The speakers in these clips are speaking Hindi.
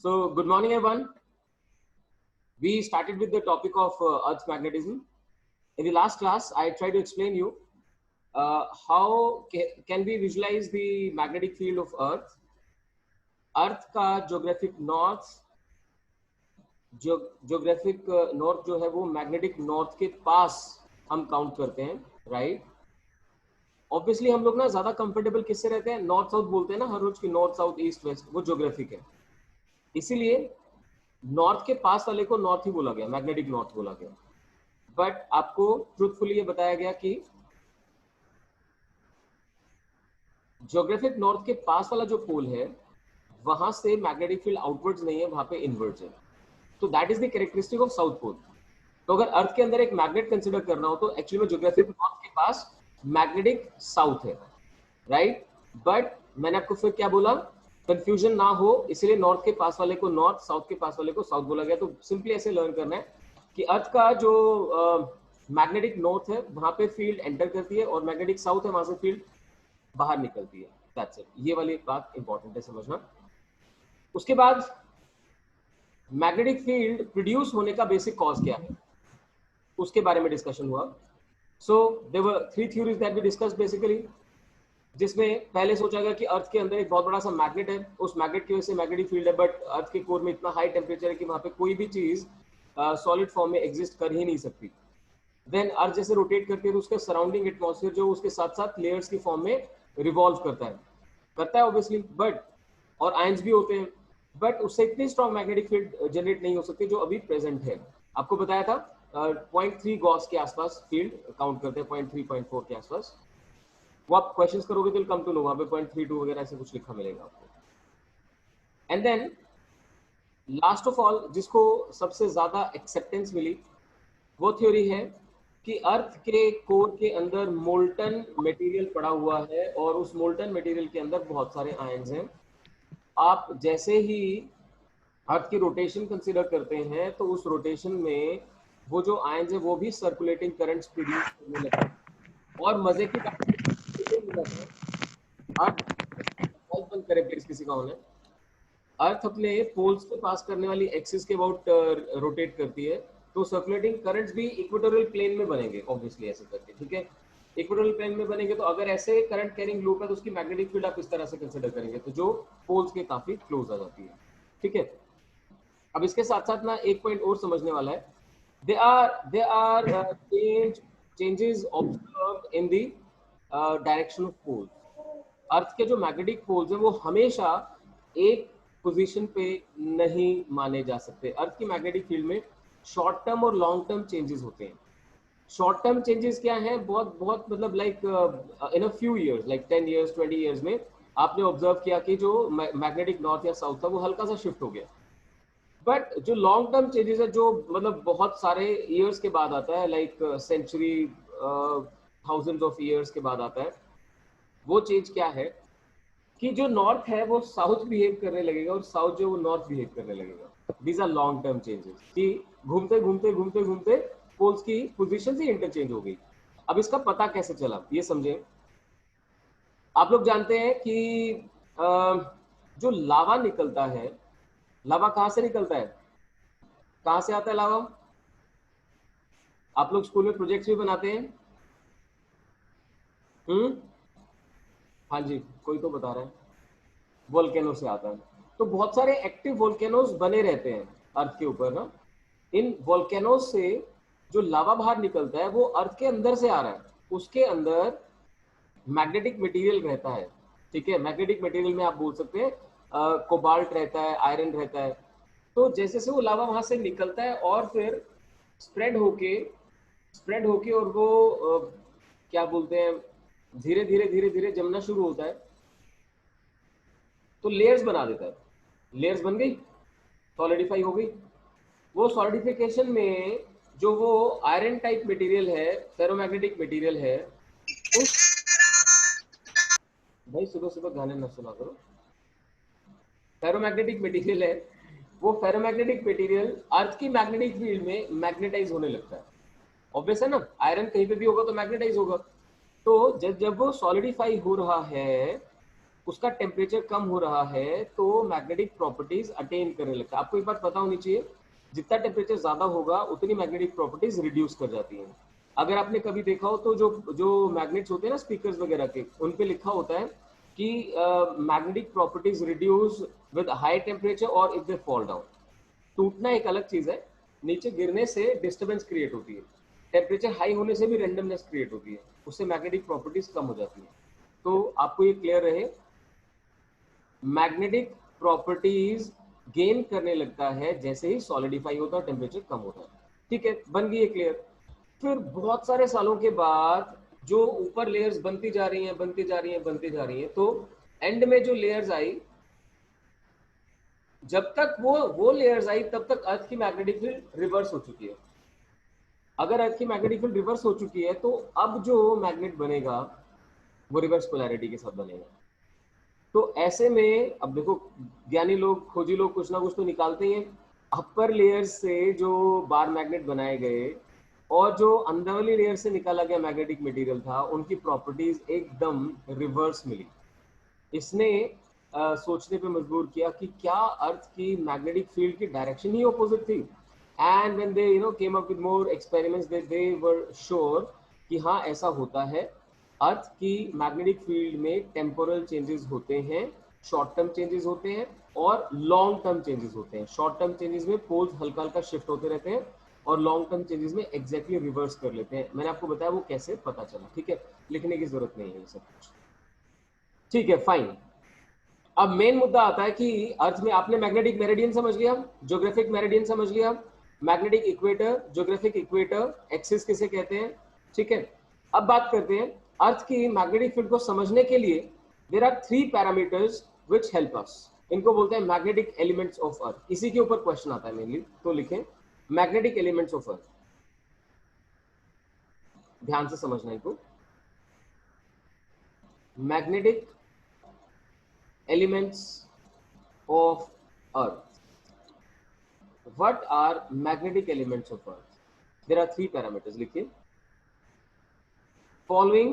So, good morning, everyone. We started with the topic of Earth's magnetism. In the last class, I tried to explain you how can we visualize the magnetic field of Earth. Earth का geographic north जो है वो मैग्नेटिक नॉर्थ के पास हम काउंट करते हैं, राइट? ऑब्वियसली हम लोग ना ज्यादा कंफर्टेबल किससे रहते हैं? नॉर्थ साउथ बोलते हैं ना हर रोज की, नॉर्थ साउथ ईस्ट वेस्ट, वो ज्योग्राफिक है। इसीलिए नॉर्थ के पास वाले को नॉर्थ ही बोला गया, मैग्नेटिक नॉर्थ बोला गया। बट आपको ट्रूथफुली ये बताया गया कि ज्योग्राफिक नॉर्थ के पास वाला जो पोल है वहां से मैग्नेटिक फील्ड आउटवर्ड्स नहीं है, वहां पे इनवर्ड्स है। तो that is the characteristic of south pole. तो अगर अर्थ के अंदर एक मैग्नेट कंसिडर करना हो तो एक्चुअली में ज्योग्राफिक नॉर्थ के पास मैग्नेटिक साउथ है, राइट? बट मैंने आपको फिर क्या बोला, कंफ्यूजन ना हो इसलिए नॉर्थ के पास वाले को नॉर्थ, साउथ के पास वाले को साउथ बोला गया। तो सिंपली ऐसे लर्न करना है कि अर्थ का जो मैग्नेटिक नॉर्थ है वहां पे फील्ड एंटर करती है और मैग्नेटिक साउथ है वहां से फील्ड बाहर निकलती है। That's it. ये वाली बात इंपॉर्टेंट है समझना। उसके बाद मैग्नेटिक फील्ड प्रोड्यूस होने का बेसिक कॉज क्या है उसके बारे में डिस्कशन हुआ। So there were 3 theories that we discussed basically, जिसमें पहले सोचा गया कि अर्थ के अंदर एक बहुत बड़ा सा मैग्नेट है, उस मैग्नेट की वजह से मैग्नेटिक फील्ड है, बट अर्थ के कोर में इतना हाई टेम्परेचर है कि वहां पे कोई भी चीज सॉलिड फॉर्म में एग्जिस्ट कर ही नहीं सकती। देन अर्थ जैसे रोटेट करती है तो उसके सराउंडिंग एटमॉस्फेयर जो उसके साथ साथ लेयर्स की फॉर्म में रिवॉल्व करता है ऑब्वियसली, बट और आयंस भी होते हैं, बट उससे इतनी स्ट्रॉन्ग मैग्नेटिक फील्ड जनरेट नहीं हो सकती जो अभी प्रेजेंट है। आपको बताया था 0.3 गॉस के आसपास फील्ड काउंट करते हैं, 0.3 0.4 के आसपास। वो आप क्वेश्चंस करोगे तो कम टू नो, वहां पे 0.32 वगैरह ऐसे कुछ लिखा मिलेगा आपको। And then last of all जिसको सबसे ज्यादा एक्सेप्टेंस मिली वो थ्योरी है कि अर्थ के कोर के अंदर मोल्टन मटेरियल पड़ा हुआ है और उस मोल्टन मटेरियल के अंदर बहुत सारे आयंस हैं। आप जैसे ही अर्थ की रोटेशन कंसीडर करते हैं तो उस रोटेशन में वो जो आयंस है वो भी सर्कुलेटिंग करंट्स प्रोड्यूस करने लगते हैं। और मजे की बात अर्थ बंद करे प्लीज किसी का होने, अर्थ अपने पोल्स के पास करने वाली एक्सिस के अबाउट रोटेट करती है, तो सर्कुलेटिंग करंट्स भी इक्वेटोरियल प्लेन में बनेंगे ऑब्वियसली ऐसे करके, ठीक है? इक्वेटोरियल प्लेन में बनेंगे तो अगर ऐसे करंट कैरिंग लूप है तो उसकी मैग्नेटिक फील्ड आप इस तरह से कंसीडर करेंगे तो जो पोल्स के काफी क्लोज आ जाती है, ठीक है? अब इसके साथ साथ ना एक पॉइंट और समझने वाला है, there are changes observed in the direction of poles. अर्थ के जो मैग्नेटिक पोल्स हैं वो हमेशा एक पोजीशन पे नहीं माने जा सकते। अर्थ की मैग्नेटिक फील्ड में शॉर्ट टर्म और लॉन्ग टर्म चेंजेस होते हैं। शॉर्ट टर्म चेंजेस क्या है? बहुत बहुत मतलब like in a few years, like 10 years 20 years में आपने ऑब्जर्व किया कि जो मैग्नेटिक नॉर्थ या साउथ था वो हल्का सा शिफ्ट हो गया। बट जो लॉन्ग टर्म चेंजेस है जो मतलब बहुत सारे इयर्स के बाद आता है, like century thousands of years के बाद आता है, वो चेंज क्या है कि जो नॉर्थ है वो साउथ बिहेव करने लगेगा और साउथ जो वो नॉर्थ बिहेव करने लगेगा। These are long term changes कि घूमते घूमते घूमते घूमते पोल्स की पोजीशन ही इंटरचेंज हो गई। अब इसका पता कैसे चला ये समझे। आप लोग जानते हैं कि जो लावा निकलता है, लावा कहां से निकलता है? कहां से आता है लावा? आप लोग स्कूल में प्रोजेक्ट्स भी बनाते हैं? हाँ जी, कोई तो बता रहा है वोल्केनो से आता है। तो बहुत सारे एक्टिव वोल्केनोज बने रहते हैं अर्थ के ऊपर ना। इन वोल्केनोज से जो लावा बाहर निकलता है वो अर्थ के अंदर से आ रहा है, उसके अंदर मैग्नेटिक मटेरियल रहता है, ठीक है? मैग्नेटिक मटेरियल में आप बोल सकते हैं कोबाल्ट रहता है, आयरन रहता है। तो जैसे से वो लावा वहां से निकलता है और फिर स्प्रेड होके और वो क्या बोलते हैं, धीरे धीरे धीरे धीरे जमना शुरू होता है, तो लेयर्स बना देता है। लेयर्स बन गई, सॉलिडिफाई हो गई। वो सॉलिडिफिकेशन में जो वो आयरन टाइप मटेरियल है, फेरोमैग्नेटिक मटेरियल है, उस भाई सुबह सुबह गाने ना सुना करो। फेरोमैग्नेटिक मटेरियल है, वो फेरोमैग्नेटिक मटेरियल अर्थ की मैग्नेटिक फील्ड में मैग्नेटाइज होने लगता है। ऑब्वियस है ना, आयरन कहीं पे भी होगा तो मैग्नेटाइज होगा। तो जब वो सॉलिडिफाई हो रहा है उसका टेम्परेचर कम हो रहा है तो मैग्नेटिक प्रॉपर्टीज अटेन करने लगता है। आपको एक बात पता होनी चाहिए, जितना टेम्परेचर ज्यादा होगा उतनी मैग्नेटिक प्रॉपर्टीज रिड्यूस कर जाती हैं। अगर आपने कभी देखा हो तो जो जो मैग्नेट्स होते हैं ना स्पीकर्स वगैरह के, उन पे लिखा होता है कि magnetic properties reduce with high temperature और इफ दे फॉल डाउन। टूटना एक अलग चीज है, नीचे गिरने से डिस्टर्बेंस क्रिएट होती है, टेम्परेचर हाई होने से भी रेंडमनेस क्रिएट होती है, उससे मैग्नेटिक प्रॉपर्टीज कम हो जाती है। तो आपको ये क्लियर रहे, मैग्नेटिक प्रॉपर्टीज गेन करने लगता है जैसे ही सॉलिडिफाई होता है, टेम्परेचर कम होता है। ठीक है, बन गई है क्लियर। फिर बहुत सारे सालों के बाद जो ऊपर लेयर्स बनती जा रही हैं, बनती जा रही हैं, बनती जा रही हैं, तो एंड में जो लेयर्स आई, जब तक वो लेयर्स आई तब तक अर्थ की मैग्नेटिक फील्ड रिवर्स हो चुकी है। अगर अर्थ की मैग्नेटिक फील्ड रिवर्स हो चुकी है तो अब जो मैग्नेट बनेगा वो रिवर्स पोलैरिटी के साथ बनेगा। तो ऐसे में अब देखो, ज्ञानी लोग, खोजी लोग कुछ ना कुछ तो निकालते ही हैं। अपर लेयर से जो बार मैग्नेट बनाए गए और जो अंदर वाली लेयर से निकाला गया मैग्नेटिक मटेरियल था, उनकी प्रॉपर्टीज एकदम रिवर्स मिली। इसने सोचने पे मजबूर किया कि क्या अर्थ की मैग्नेटिक फील्ड की डायरेक्शन ही ऑपोजिट थी। And when they came up with more experiments they were sure कि हाँ ऐसा होता है। अर्थ की मैग्नेटिक फील्ड में टेम्पोरल चेंजेस होते हैं, शॉर्ट टर्म चेंजेस होते हैं और लॉन्ग टर्म चेंजेस होते हैं। शॉर्ट टर्म चेंजेस में पोल्स हल्का हल्का शिफ्ट होते रहते हैं और लॉन्ग टर्म चेंजेस में एग्जैक्टली रिवर्स कर लेते हैं। मैंने आपको बताया वो कैसे पता चला, ठीक है, लिखने की जरूरत नहीं है ये सब कुछ। ठीक है, फाइन। अब मेन मुद्दा आता है कि अर्थ में आपने मैग्नेटिक मेरिडियन समझ लिया, ज्योग्राफिक मेरिडियन समझ लिया, magnetic equator, geographic equator, axis किसे कहते हैं, ठीक है। अब बात करते हैं अर्थ की मैग्नेटिक फील्ड को समझने के लिए there are 3 parameters which help us. इनको बोलते हैं मैग्नेटिक एलिमेंट्स ऑफ अर्थ। इसी के ऊपर क्वेश्चन आता है मेनली, तो लिखें मैग्नेटिक एलिमेंट्स ऑफ अर्थ। ध्यान से समझना इनको, magnetic elements of earth. What are magnetic elements of earth? There are 3 parameters, लिखिए। Following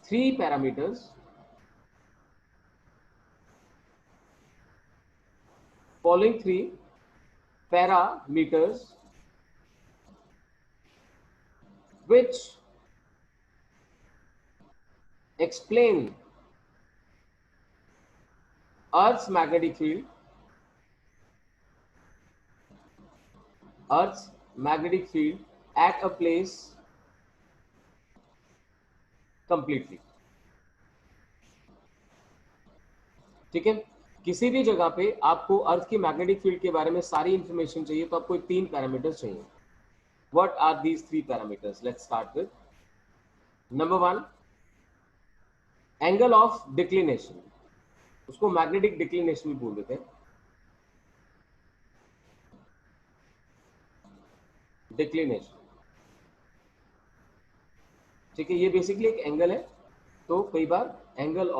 3 parameters, following 3 parameters which explain Earth's magnetic field, Earth's magnetic field at a place completely। ठीक है, किसी भी जगह पे आपको अर्थ की मैग्नेटिक फील्ड के बारे में सारी इंफॉर्मेशन चाहिए तो आपको 3 पैरामीटर्स चाहिए। What are these 3 parameters? Let's start with number 1, angle of declination. उसको मैग्नेटिक डिक्लिनेशन भी बोल देते हैं, डिक्लिनेशन। ठीक है, ये बेसिकली एक एंगल है, तो कई बार एंगल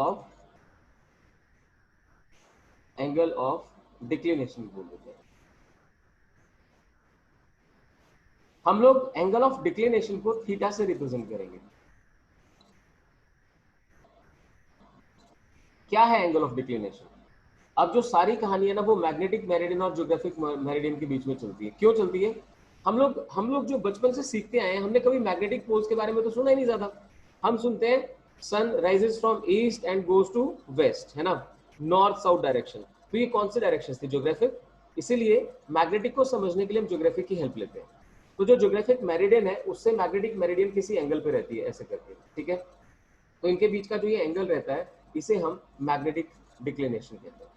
ऑफ डिक्लिनेशन बोल देते हैं। हम लोग एंगल ऑफ डिक्लिनेशन को थीटा से रिप्रेजेंट करेंगे। क्या है एंगल ऑफ डिक्लिनेशन? अब जो सारी कहानी है ना वो मैग्नेटिक मेरिडियन और ज्योग्राफिक मेरिडियन के बीच में चलती है। क्यों चलती है? हम लोग जो बचपन से सीखते आए हैं, हमने कभी मैग्नेटिक पोल्स के बारे में तो सुना ही नहीं ज्यादा। हम सुनते हैं sun rises from east and goes to west, है ना, नॉर्थ साउथ डायरेक्शन। तो ये कौन से डायरेक्शन थे? ज्योग्राफिक। इसीलिए मैग्नेटिक को समझने के लिए हम ज्योग्राफिक की हेल्प लेते हैं। तो जो ज्योग्राफिक मेरिडियन है उससे मैग्नेटिक मेरिडियन किसी एंगल पे रहती है, ऐसे करके, ठीक है। तो इनके बीच का जो ये एंगल रहता है इसे हम मैग्नेटिक डिक्लिनेशन कहते हैं।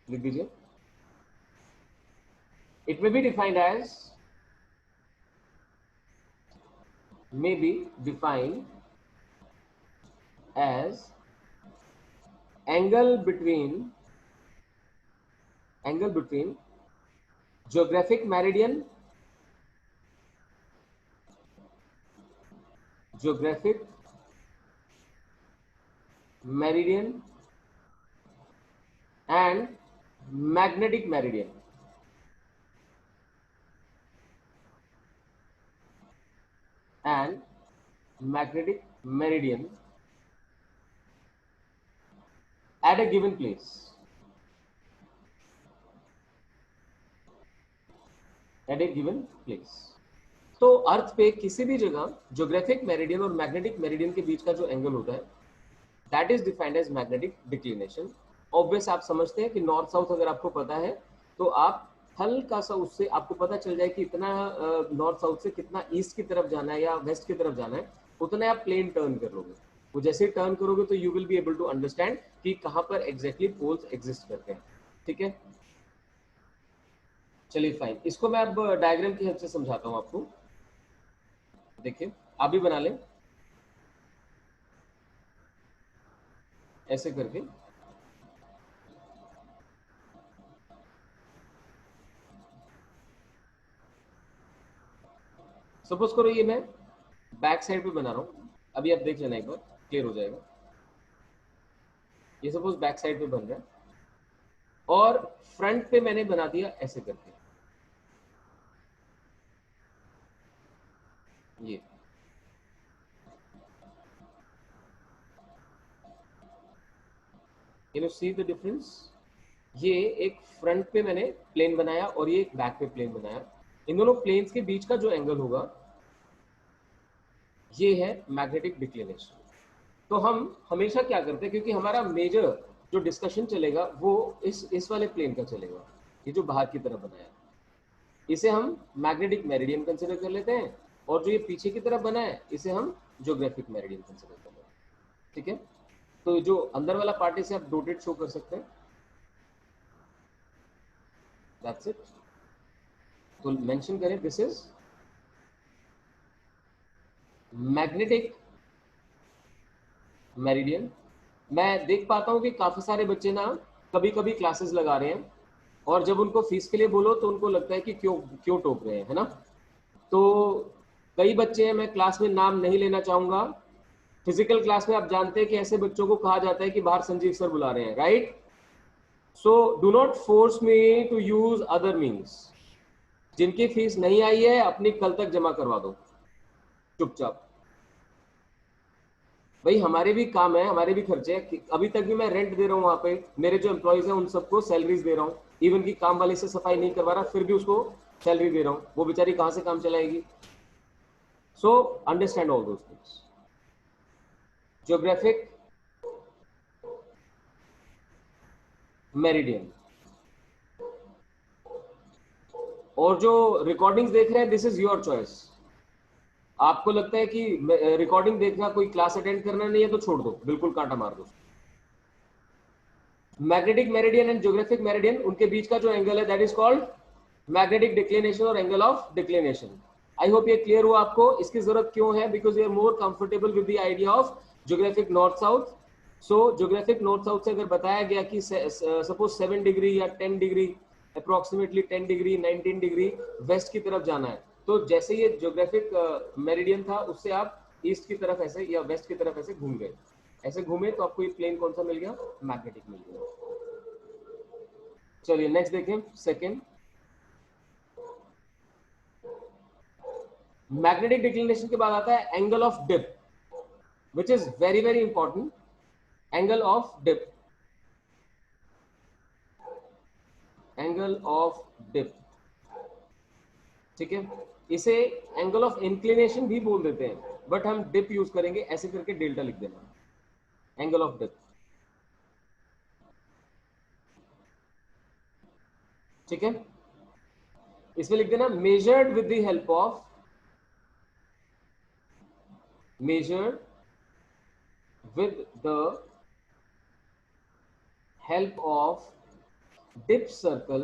लिख दीजिए, it may be defined as, may be defined as angle between geographic meridian and magnetic meridian, and magnetic meridian at a given place, at a given place. तो अर्थ पे किसी भी जगह ज्योग्राफिक मेरिडियन और मैग्नेटिक मेरिडियन के बीच का जो एंगल होता है that is defined as magnetic declination. Obvious आप समझते हैं कि नॉर्थ साउथ अगर आपको पता है तो आप हल्का सा उससे आपको पता चल जाए कि इतना नॉर्थ साउथ से कितना ईस्ट की तरफ जाना है या वेस्ट की तरफ जाना है, उतना आप प्लेन टर्न कर लोगे। वो जैसे टर्न करोगे तो you will be able to understand कि कहां पर एग्जैक्टली पोल्स एग्जिस्ट करते हैं। ठीक है, चलिए फाइन, इसको मैं अब डायग्राम की हेल्प से समझाता हूं आपको। देखिए आप भी बना लें ऐसे करके। सपोज करो ये मैं बैक साइड पे बना रहा हूं, अभी आप देख लेना एक बार, क्लियर हो जाएगा। ये सपोज बैक साइड पे बन रहा है और फ्रंट पे मैंने बना दिया ऐसे करके ये। Can you see the difference? ये एक फ्रंट पे मैंने प्लेन बनाया और ये एक बैक पे प्लेन बनाया। इन दोनों प्लेन्स के बीच का जो एंगल होगा ये है मैग्नेटिक डिक्लिनेशन। तो हम हमेशा क्या करते हैं, क्योंकि हमारा मेजर जो डिस्कशन चलेगा वो इस वाले प्लेन का चलेगा, ये जो बाहर की तरफ बनाया इसे हम मैग्नेटिक मेरिडियन कंसिडर कर लेते हैं, और जो ये पीछे की तरफ बना है इसे हम ज्योग्राफिक मेरिडियन कंसिडर कर लेते हैं। ठीक है, तो जो अंदर वाला पार्ट इसे आप डॉटेड शो कर सकते हैं, दैट्स इट। तो मेंशन करें दिस इज मैग्नेटिक मेरिडियन। मैं देख पाता हूं कि काफी सारे बच्चे ना कभी कभी क्लासेस लगा रहे हैं और जब उनको फीस के लिए बोलो तो उनको लगता है कि क्यों क्यों टोक रहे हैं, है ना। तो कई बच्चे हैं, मैं क्लास में नाम नहीं लेना चाहूंगा, फिजिकल क्लास में आप जानते हैं कि ऐसे बच्चों को कहा जाता है कि बाहर संजीव सर बुला रहे हैं, right. So do not force me to use other means. जिनकी फीस नहीं आई है अपनी कल तक जमा करवा दो चुपचाप। भाई हमारे भी काम है, हमारे भी खर्चे हैं, अभी तक भी मैं रेंट दे रहा हूँ वहां पे, मेरे जो एम्प्लॉयज हैं उन सबको सैलरीज दे रहा हूँ, इवन की काम वाले से सफाई नहीं करवा रहा फिर भी उसको सैलरी दे रहा हूँ, वो बेचारी कहां से काम चलाएगी। So understand all those things. Geographic meridian और जो रिकॉर्डिंग्स देख रहे हैं दिस इज योर चॉइस। आपको लगता है कि रिकॉर्डिंग देखना कोई क्लास अटेंड करना नहीं है तो छोड़ दो, बिल्कुल कांटा मार दो। Magnetic meridian and geographic meridian, उनके बीच का जो एंगल है that is called magnetic declination और angle of declination. I hope ये क्लियर हुआ आपको। इसकी जरूरत क्यों है? Because you are more comfortable with the idea of geographic north south. So geographic north south से अगर बताया गया कि सपोज 7 डिग्री या 10 degree, approximately 10 degree 19 degree west की तरफ जाना है, तो जैसे ये ज्योग्राफिक मेरिडियन था उससे आप ईस्ट की तरफ ऐसे या वेस्ट की तरफ ऐसे घूम गए, ऐसे घूमे तो आपको ये प्लेन कौन सा मिल गया? मैग्नेटिक मिल गया। चलिए नेक्स्ट देखें, सेकेंड मैग्नेटिक डिक्लिनेशन के बाद आता है angle of dip, which is very very important. Angle of dip, angle of dip, ठीक है, इसे एंगल ऑफ इंक्लिनेशन भी बोल देते हैं बट हम डिप यूज करेंगे, ऐसे करके डेल्टा लिख देना, एंगल ऑफ डिप। ठीक है, इसमें लिख देना measured with the help of, measured with the help of dip circle।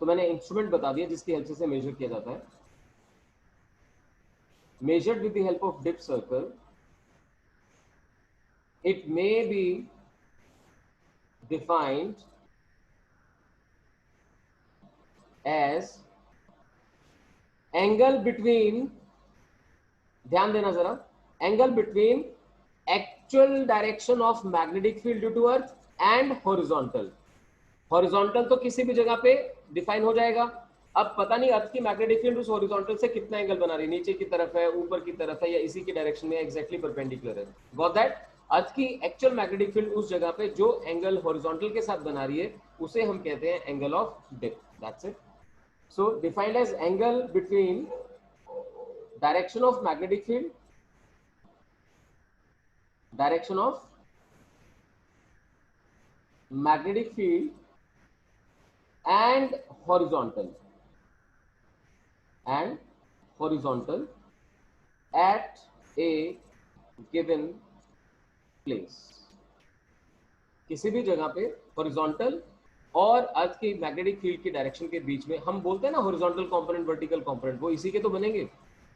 तो मैंने इंस्ट्रूमेंट बता दिया जिसकी हेल्प से मेजर किया जाता है। measured with the help of dip circle, it may be defined as angle between, ध्यान देना जरा, angle between actual direction of magnetic field due to earth and horizontal. Horizontal तो किसी भी जगह पे डिफाइन हो जाएगा, अब पता नहीं अर्थ की मैग्नेटिक फील्ड उस हॉरिजॉन्टल से कितना एंगल बना रही है, नीचे की तरफ है, ऊपर की तरफ है, या इसी की डायरेक्शन में एग्जैक्टली परपेंडिकुलर है। Got that? अर्थ की एक्चुअल मैग्नेटिक फील्ड उस जगह पे जो एंगल हॉरिजॉन्टल के साथ बना रही है उसे हम कहते हैं angle of dip. That's it. So defined as angle between direction of magnetic field, direction of magnetic field and horizontal at a given place. किसी भी जगह पे हॉरिजॉन्टल और अर्थ की मैग्नेटिक फील्ड की डायरेक्शन के बीच में, हम बोलते हैं ना हॉरिजॉन्टल कंपोनेंट, वर्टिकल कंपोनेंट, वो इसी के तो बनेंगे.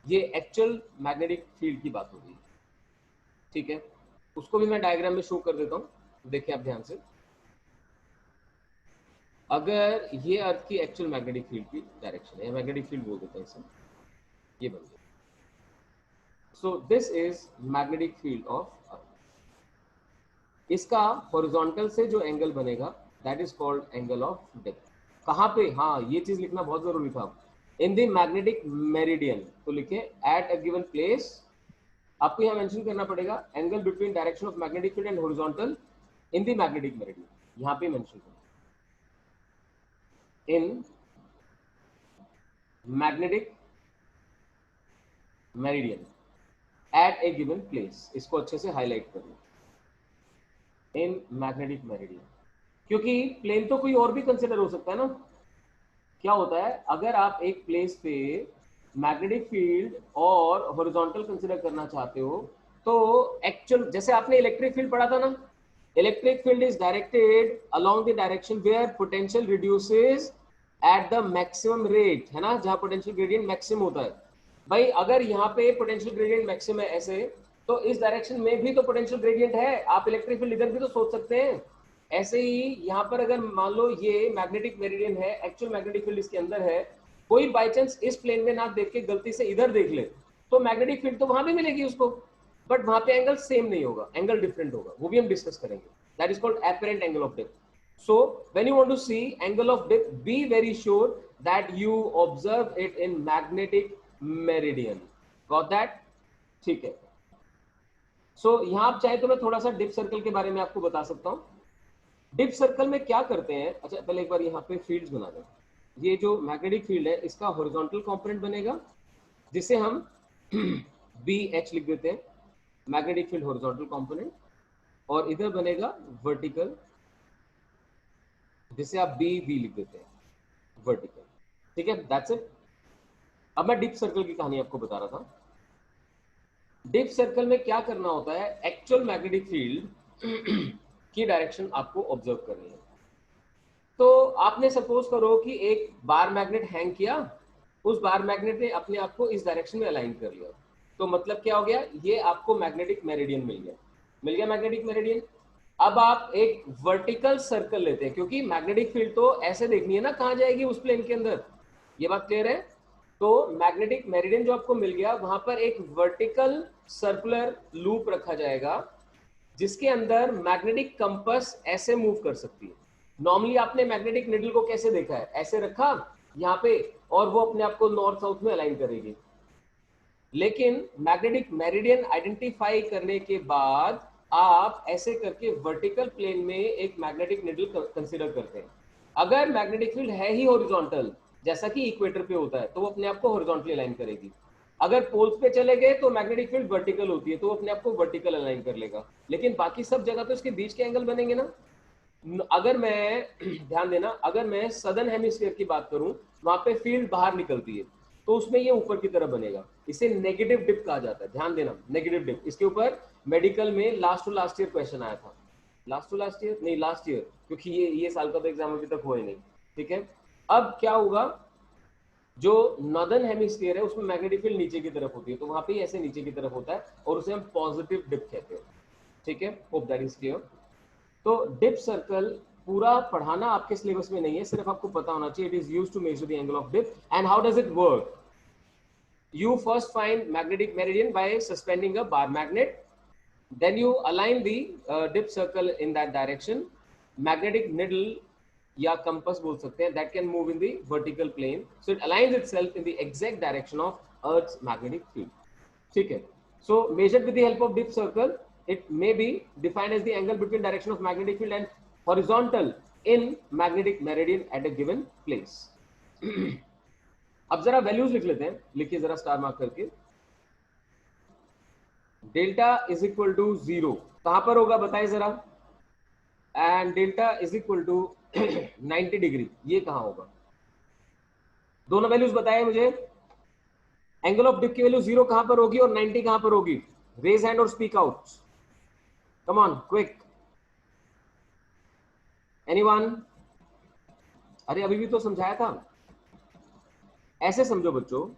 ये एक्चुअल मैग्नेटिक फील्ड की बात होगी. ठीक है, उसको भी मैं डायग्राम में शो कर देता हूँ, देखिए आप ध्यान से. अगर ये अर्थ की एक्चुअल मैग्नेटिक फील्ड की डायरेक्शन है, मैग्नेटिक फील्ड बोल देते हैं इसे, ये बन गया. So this is magnetic field of earth. इसका हॉरिजॉन्टल से जो एंगल बनेगा that is called angle of dip. कहाँ पे? हाँ, ये चीज लिखना बहुत जरूरी था. इन द मैग्नेटिक मेरिडियन, तो लिखे एट अ गिवन प्लेस. आपको यहाँ मेंशन करना पड़ेगा angle between direction of magnetic field and horizontal in the magnetic meridian. यहाँ पे मेंशन करना in magnetic meridian at a given place. इसको अच्छे से हाईलाइट कर लो, इन मैग्नेटिक मेरिडियन. क्योंकि प्लेन तो कोई और भी कंसिडर हो सकता है ना. क्या होता है, अगर आप एक प्लेस पे मैग्नेटिक फील्ड और हॉरिजॉन्टल कंसिडर करना चाहते हो तो एक्चुअल, जैसे आपने इलेक्ट्रिक फील्ड पढ़ा था ना, electric field is directed along the direction where potential reduces at the maximum rate, है ना, जहां पोटेंशियल ग्रेडियंट मैक्सिमम होता है. भाई अगर यहाँ पे पोटेंशियल ग्रेडियंट मैक्सिमम है ऐसे, तो इस डायरेक्शन में भी तो पोटेंशियल ग्रेडियंट है. आप इलेक्ट्रिक फील्ड इधर भी तो सोच सकते हैं. ऐसे ही यहाँ पर अगर मान लो ये मैग्नेटिक मेरिडियन है, एक्चुअल मैग्नेटिक फील्ड इसके अंदर है, कोई बाई चांस इस प्लेन में ना देख के गलती से इधर देख ले, तो मैग्नेटिक फील्ड तो वहां भी मिलेगी उसको, बट वहां पे एंगल सेम नहीं होगा, एंगल डिफरेंट होगा. वो भी हम डिस्कस करेंगे. That is called apparent angle of dip. So when you want to see angle of dip, be very sure that you observe it in magnetic meridian. Got that? ठीक है. So यहाँ आप चाहे तो मैं थोड़ा सा डिप सर्कल के बारे में आपको बता सकता हूँ. डिप सर्कल में क्या करते हैं, अच्छा पहले एक बार यहाँ पे फील्ड्स बना दें. ये जो मैग्नेटिक फील्ड है इसका हॉरिजॉन्टल कंपोनेंट बनेगा जिसे हम BH लिख देते हैं, मैग्नेटिक फील्ड हॉरिजॉन्टल कंपोनेंट, और इधर बनेगा वर्टिकल जिसे आप BV लिख देते हैं, वर्टिकल. ठीक है, दैट्स इट. अब मैं डिप सर्कल की कहानी आपको बता रहा था. डिप सर्कल में क्या करना होता है, एक्चुअल मैग्नेटिक फील्ड की डायरेक्शन आपको ऑब्जर्व करनी है. तो आपने सपोज करो कि एक बार मैग्नेट हैंग किया, उस बार मैग्नेट ने अपने आप को इस डायरेक्शन में अलाइन कर लिया, तो मतलब क्या हो गया, ये आपको मैग्नेटिक मेरिडियन मिल गया मैग्नेटिक मेरिडियन. अब आप एक वर्टिकल सर्कल लेते हैं, क्योंकि मैग्नेटिक फील्ड तो ऐसे देखनी है ना कहाँ जाएगी उस प्लेन के अंदर. ये बात क्लियर है. तो मैग्नेटिक मेरिडियन जो आपको मिल गया, वहां पर एक वर्टिकल सर्कुलर लूप रखा जाएगा जिसके अंदर मैग्नेटिक कंपास ऐसे मूव कर सकती है. नॉर्मली आपने मैग्नेटिक निडल को कैसे देखा है, ऐसे रखा यहाँ पे और वो अपने आप को नॉर्थ साउथ में अलाइन करेगी. लेकिन मैग्नेटिक मेरिडियन आइडेंटिफाई करने के बाद आप ऐसे करके वर्टिकल प्लेन में एक मैग्नेटिक निडल कंसीडर करते हैं. अगर मैग्नेटिक फील्ड है ही हॉरिजॉन्टल, जैसा कि इक्वेटर पे होता है, तो वो अपने आप को हॉरिजॉन्टली अलाइन करेगी. अगर पोल्स पे चले गए तो मैग्नेटिक फील्ड वर्टिकल होती है, तो वो अपने आप को वर्टिकल अलाइन कर लेगा. लेकिन बाकी सब जगह तो इसके बीच के एंगल बनेंगे ना. अगर मैं ध्यान देना, अगर मैं सदर्न हेमिस्फीयर की बात करूं, वहां पे फील्ड बाहर निकलती है, तो उसमें ये ऊपर की तरफ बनेगा. इसे नेगेटिव डिप कहा जाता है. ध्यान देना, नेगेटिव डिप. इसके ऊपर मेडिकल में last to last year question आया था. लास्ट टू लास्ट ईयर नहीं, लास्ट ईयर, क्योंकि ये साल का तो एग्जाम अभी तक हुआ ही नहीं. ठीक है. अब क्या होगा, जो नॉर्दर्न हेमिस्फीयर है उसमें मैग्नेटिक फील्ड नीचे की तरफ होती है, तो वहां पे ऐसे नीचे की तरफ होता है और उसे हम पॉजिटिव डिप कहते हैं. ठीक है, होप दैट इज क्लियर. तो डिप सर्कल पूरा पढ़ाना आपके सिलेबस में नहीं है, सिर्फ आपको पता होना चाहिए. It is used to measure the angle of dip. And how does it work? You first find magnetic meridian by suspending a bar magnet. Then you align the dip circle in that direction. Magnetic needle या compass बोल सकते हैं, that can move in the vertical plane. So it aligns itself in the exact direction of Earth's magnetic field. ठीक है. So measured with the help of dip circle, it may be defined as the angle between direction of magnetic field and horizontal in magnetic meridian at a given place. अब जरा वैल्यूज लिख लेते हैं, लिखिए जरा स्टार मार्क करके. डेल्टा इज इक्वल टू 0 कहां पर होगा बताइए जरा, and delta is equal to 90 degree, ये कहां होगा? दोनों वैल्यूज बताइए मुझे. एंगल ऑफ डिप की वैल्यू 0 कहां पर होगी और 90 कहां पर होगी? रेज हैंड और speak out. Come on quick. Anyone? अरे अभी भी तो समझाया था. ऐसे समझो बच्चों,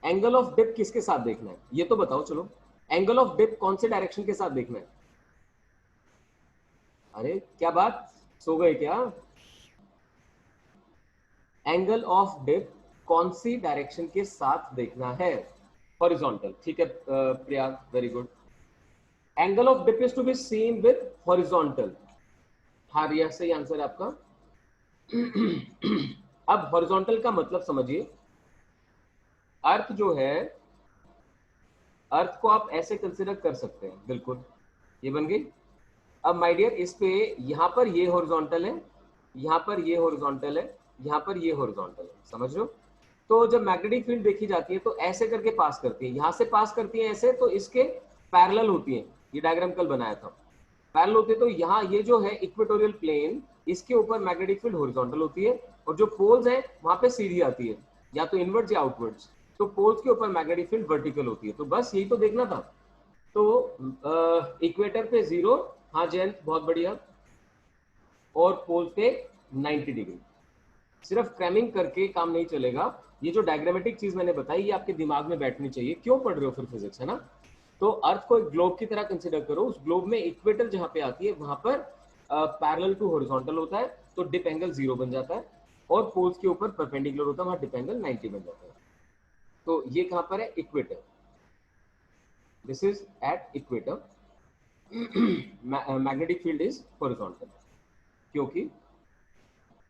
एंगल ऑफ डिप किसके साथ देखना है ये तो बताओ. चलो, एंगल ऑफ डिप कौन से डायरेक्शन के साथ देखना है? अरे क्या बात, सो गए क्या? एंगल ऑफ डिप कौन सी डायरेक्शन के साथ देखना है? हॉरिजॉन्टल. ठीक है Priya, very good. Angle of dip is to be seen with horizontal. हाँ रिया, सही आंसर है आपका. अब हॉरिजॉन्टल का मतलब समझिए. अर्थ जो है, अर्थ को आप ऐसे कंसिडर कर सकते हैं. बिल्कुल, ये बन गई. अब माय डियर, इस पे यहां पर ये हॉरिजॉन्टल है, यहां पर ये हॉरिजॉन्टल है, यहां पर ये हॉरिजॉन्टल है. समझ लो. तो जब मैग्नेटिक फील्ड देखी जाती है तो ऐसे करके पास करती है, यहां से पास करती है ऐसे, तो इसके पैरेलल होती है. ये डायग्राम कल बनाया था. पैरेलल होती है तो यहाँ ये जो है इक्वेटोरियल प्लेन, इसके ऊपर मैग्नेटिक फील्ड हॉरिजॉन्टल होती है, और जो पोल्स हैं वहां पे सीधी आती है, या तो इनवर्ड्स या आउटवर्ड्स. तो पोल्स के ऊपर मैग्नेटिक फील्ड वर्टिकल होती है. तो बस यही तो देखना था. तो इक्वेटर पे 0, हाँ जयंत बहुत बढ़िया, और पोल पे 90 डिग्री. सिर्फ क्रैमिंग करके काम नहीं चलेगा. ये जो डायग्रामेटिक चीज मैंने बताई ये आपके दिमाग में बैठनी चाहिए. क्यों पढ़ रहे हो फिर फिजिक्स, है ना? तो अर्थ को एक ग्लोब की तरह कंसिडर करो. उस ग्लोब में इक्वेटर जहां पे आती है वहां पर पैरेलल टू हॉरिजॉन्टल होता है, तो डिप एंगल 0 बन जाता है, और पोल्स के ऊपर परपेंडिकुलर होता है, वहां डिप एंगल 90 बन जाता है. तो ये कहां पर है? Equator. This is at equator. Magnetic field is horizontal, क्योंकि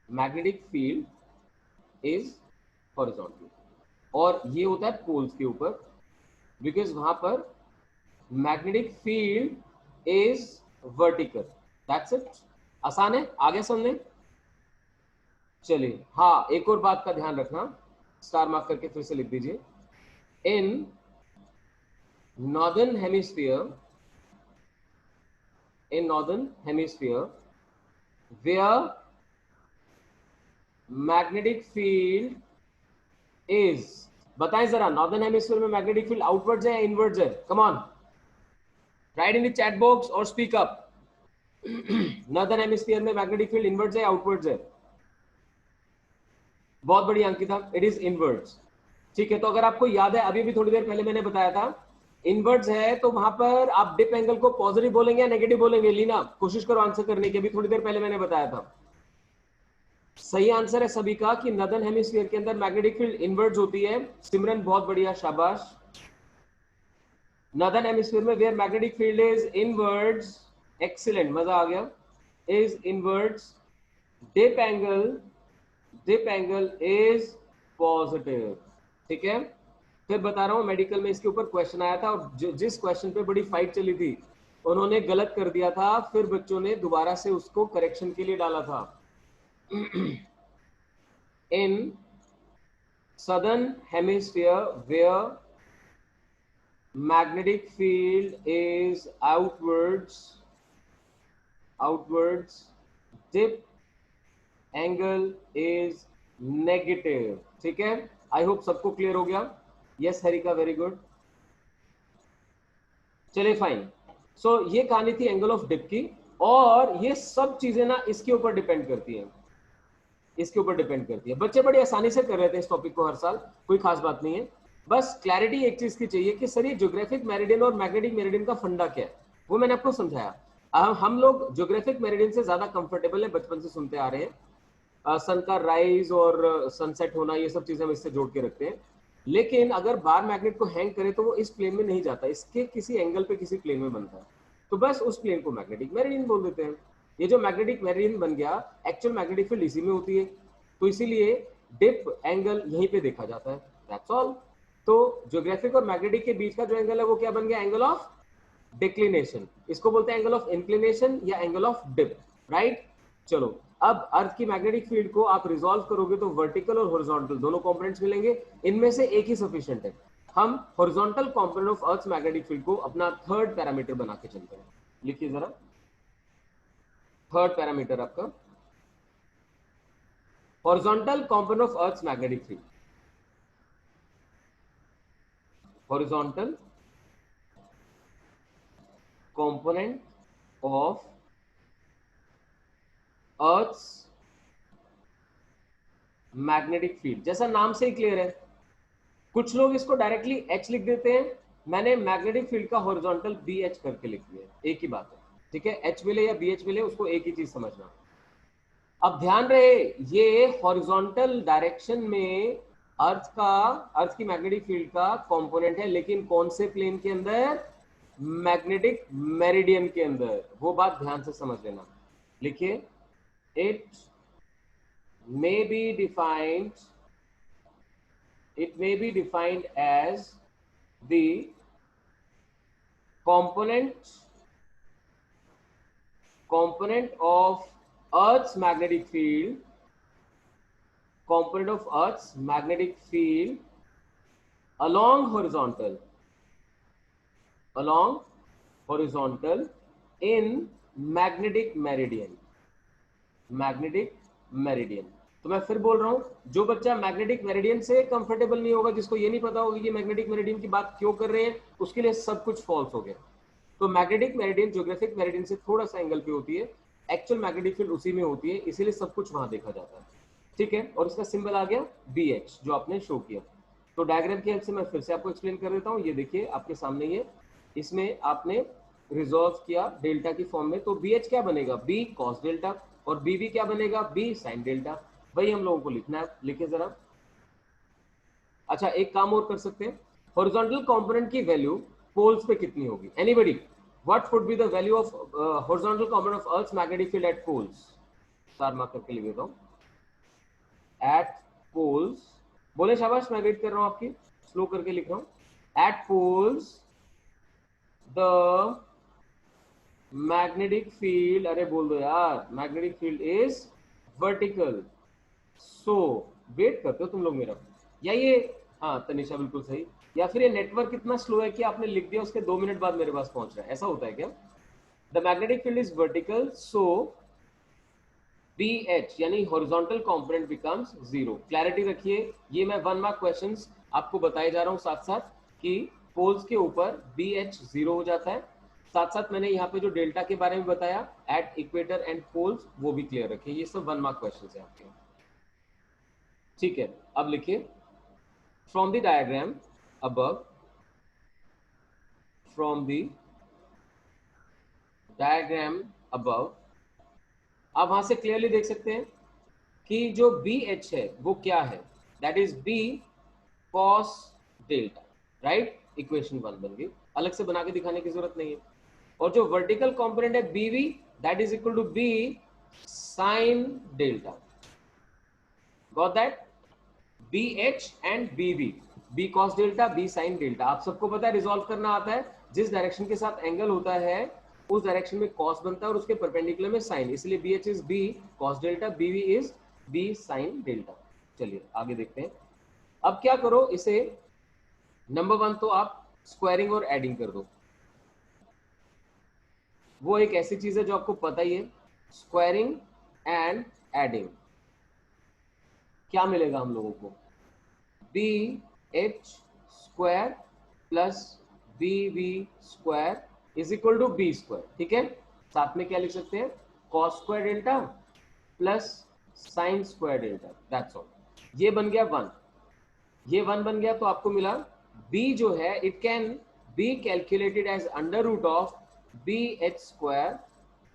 मैग्नेटिक फील्ड इज हॉरिजॉन्टल, और ये होता है पोल्स के ऊपर, बिकॉज वहां पर magnetic field is vertical. That's it. आसान है, आगे समझने. चलिए, हाँ एक और बात का ध्यान रखना, स्टार मार्क करके फिर से लिख दीजिए. In northern hemisphere, in northern hemisphere where magnetic field is, बताएं जरा, नॉर्दर्न हेमिस्फीयर में मैग्नेटिक फील्ड आउटवर्ड्स है या इनवर्ड्स है? Come on, right in the chat box और स्पीक अप. नॉर्दर्न हेमिस्फीयर में मैग्नेटिक फील्ड इनवर्ड्स है या आउटवर्ड्स है? बहुत बढ़िया अंकिता, इट इज इनवर्ड्स. ठीक है, तो अगर आपको याद है अभी भी थोड़ी देर पहले मैंने बताया था इनवर्ड्स है, तो वहां पर आप डिप एंगल को पॉजिटिव बोलेंगे या नेगेटिव बोलेंगे? लीना कोशिश करो आंसर करने की, अभी थोड़ी देर पहले मैंने बताया था. सही आंसर है सभी का कि नॉर्दर्न हेमिस्फीयर के अंदर मैग्नेटिक फील्ड इनवर्ड्स होती है. सिमरन बहुत बढ़िया, शाबाश. नॉर्दर्न हेमिस्फीयर में where magnetic field is inwards, excellent, मजा आ गया, is inwards, dip angle is positive. ठीक है, फिर बता रहा हूं, मेडिकल में इसके ऊपर क्वेश्चन आया था, और जिस क्वेश्चन पे बड़ी फाइट चली थी, उन्होंने गलत कर दिया था, फिर बच्चों ने दोबारा से उसको करेक्शन के लिए डाला था. In southern hemisphere where magnetic field is outwards, dip angle is negative. ठीक है, आई होप सबको क्लियर हो गया. Yes Harika, very good. चलिए फाइन. सो ये कहानी थी एंगल ऑफ डिप की, और ये सब चीजें ना इसके ऊपर डिपेंड करती हैं, इसके ऊपर डिपेंड करती है. बच्चे बड़ी आसानी से कर रहे थे इस टॉपिक को हर साल, कोई खास बात नहीं है. बस क्लैरिटी एक चीज की चाहिए कि सर ये ज्योग्राफिक मेरिडियन और मैग्नेटिक मेरिडियन का फंडा क्या है, वो मैंने आपको समझाया. हम लोग ज्योग्राफिक मेरिडियन से ज्यादा कंफर्टेबल है, बचपन से सुनते आ रहे हैं. सन का राइज और सनसेट होना, ये सब चीजें हम इससे जोड़ के रखते हैं. लेकिन अगर बार मैग्नेट को हैंग करे तो वो इस प्लेन में नहीं जाता, इसके किसी एंगल पे किसी प्लेन में बनता है. तो बस उस प्लेन को मैग्नेटिक मेरिडियन बोल देते हैं. ये जो मैग्नेटिक मेरिडियन बन गया, एक्चुअल मैग्नेटिक फील्ड इसी में होती है, तो इसीलिए डिप एंगल यहीं पे देखा जाता है. That's all. तो ज्योग्राफिक और मैग्नेटिक के बीच का जो एंगल है वो क्या बन गया? एंगल ऑफ डिक्लिनेशन, इसको बोलते हैं एंगल ऑफ इंक्लिनेशन या एंगल ऑफ डिप, राइट। चलो, अब अर्थ की मैग्नेटिक फील्ड को आप रिजॉल्व करोगे तो वर्टिकल और हॉरिजॉन्टल दोनों कंपोनेंट्स मिलेंगे, इनमें से एक ही सफिशिएंट है। हम horizontal component of earth magnetic field को अपना थर्ड पैरामीटर बना के चलते हैं। लिखिए जरा, थर्ड पैरामीटर आपका horizontal component of earth magnetic field, horizontal component of Earth's magnetic field. जैसा नाम से ही क्लियर है, कुछ लोग इसको डायरेक्टली H लिख देते हैं, मैंने मैग्नेटिक फील्ड का हॉरिजॉन्टल BH करके लिख दिया, एक ही बात है, ठीक है। H मिले या BH मिले, उसको एक ही चीज समझना। अब ध्यान रहे, ये हॉरिजॉन्टल डायरेक्शन में अर्थ की मैग्नेटिक फील्ड का कंपोनेंट है, लेकिन कौन से प्लेन के अंदर? मैग्नेटिक मेरिडियन के अंदर। वो बात ध्यान से समझ लेना। लिखिए, it may be defined as the component of Earth's magnetic field along horizontal in magnetic meridian। तो मैं फिर बोल रहा हूं, जो बच्चा मैग्नेटिक मेरिडियन से कंफर्टेबल नहीं होगा, जिसको ये नहीं पता होगा कि मैग्नेटिक मेरिडियन की बात क्यों कर रहे हैं, उसके लिए सब कुछ फॉल्स हो गया। तो मैग्नेटिक मेरिडियन ज्योग्राफिक मेरिडियन से थोड़ा सा एंगल पे होती है, एक्चुअल मैग्नेटिक फील्ड उसी में होती है, इसीलिए सब कुछ वहां देखा जाता है, ठीक है। और इसका सिंबल आ गया BH, जो आपने शो किया। तो डायग्राम की हेल्प से मैं फिर से आपको एक्सप्लेन कर देता हूँ। ये देखिए आपके सामने, ये इसमें आपने रिजॉल्व किया डेल्टा की फॉर्म में, तो BH क्या बनेगा? B cos डेल्टा, और BB क्या बनेगा? B sin delta. वही हम लोगों को लिखना है, लिखे जरा। अच्छा, एक काम और कर सकते हैं, हॉरिजॉन्टल कंपोनेंट की वैल्यू पोल्स पे कितनी होगी? Anybody, what would be the value of horizontal component of earth magnetic field at poles? Star mark करके लिख देता हूं, एट पोल्स। बोले शाबाश, मैं वेट कर रहा हूं आपकी, स्लो करके लिख रहा हूं। At poles the magnetic field, अरे बोल दो यार, magnetic field is vertical. So wait करते हो तुम लोग मेरा, या ये, हाँ तनिषा बिल्कुल सही, या फिर ये नेटवर्क इतना स्लो है कि आपने लिख दिया उसके 2 मिनट बाद मेरे पास पहुंच रहा है, ऐसा होता है क्या? The magnetic field is vertical, so BH यानी हॉरिजॉन्टल कंपोनेंट बिकम्स 0। क्लैरिटी रखिए, ये मैं 1 मार्क क्वेश्चंस आपको बताए जा रहा हूं साथ साथ, कि पोल्स के ऊपर BH 0 हो जाता है। साथ साथ मैंने यहाँ पे जो डेल्टा के बारे में बताया एट इक्वेटर एंड पोल्स, वो भी क्लियर रखिए। ये सब 1 मार्क क्वेश्चंस है आपके, ठीक है। अब लिखिए, from the diagram above, from the diagram above, आप वहां से क्लियरली देख सकते हैं कि जो BH है वो क्या है? That is B cos delta, right. Equation 1 बन गई, अलग से बना के दिखाने की जरूरत नहीं है। और जो वर्टिकल कंपोनेंट है BV, that is equal to B sin delta. Got that? BH and BV, B cos delta, B sin delta. आप सबको पता है, रिजॉल्व करना आता है, जिस डायरेक्शन के साथ एंगल होता है उस डायरेक्शन में cos बनता है और उसके परपेंडिकुलर में sin, इसलिए BH is B cos delta, BV is B sin delta. चलिए आगे देखते हैं। अब क्या करो, इसे नंबर 1 तो आप स्क्वायरिंग और एडिंग कर दो। वो एक ऐसी चीज है जो आपको पता ही है, स्क्वायरिंग एंड एडिंग। क्या मिलेगा हम लोगों को? BH square plus BV square is equal to B square, ठीक है। साथ में क्या लिख सकते हैं? cos square delta plus sin square delta, that's all. ये बन गया 1, ये 1 बन गया, तो आपको मिला B जो है, it can be calculated as under root of BH square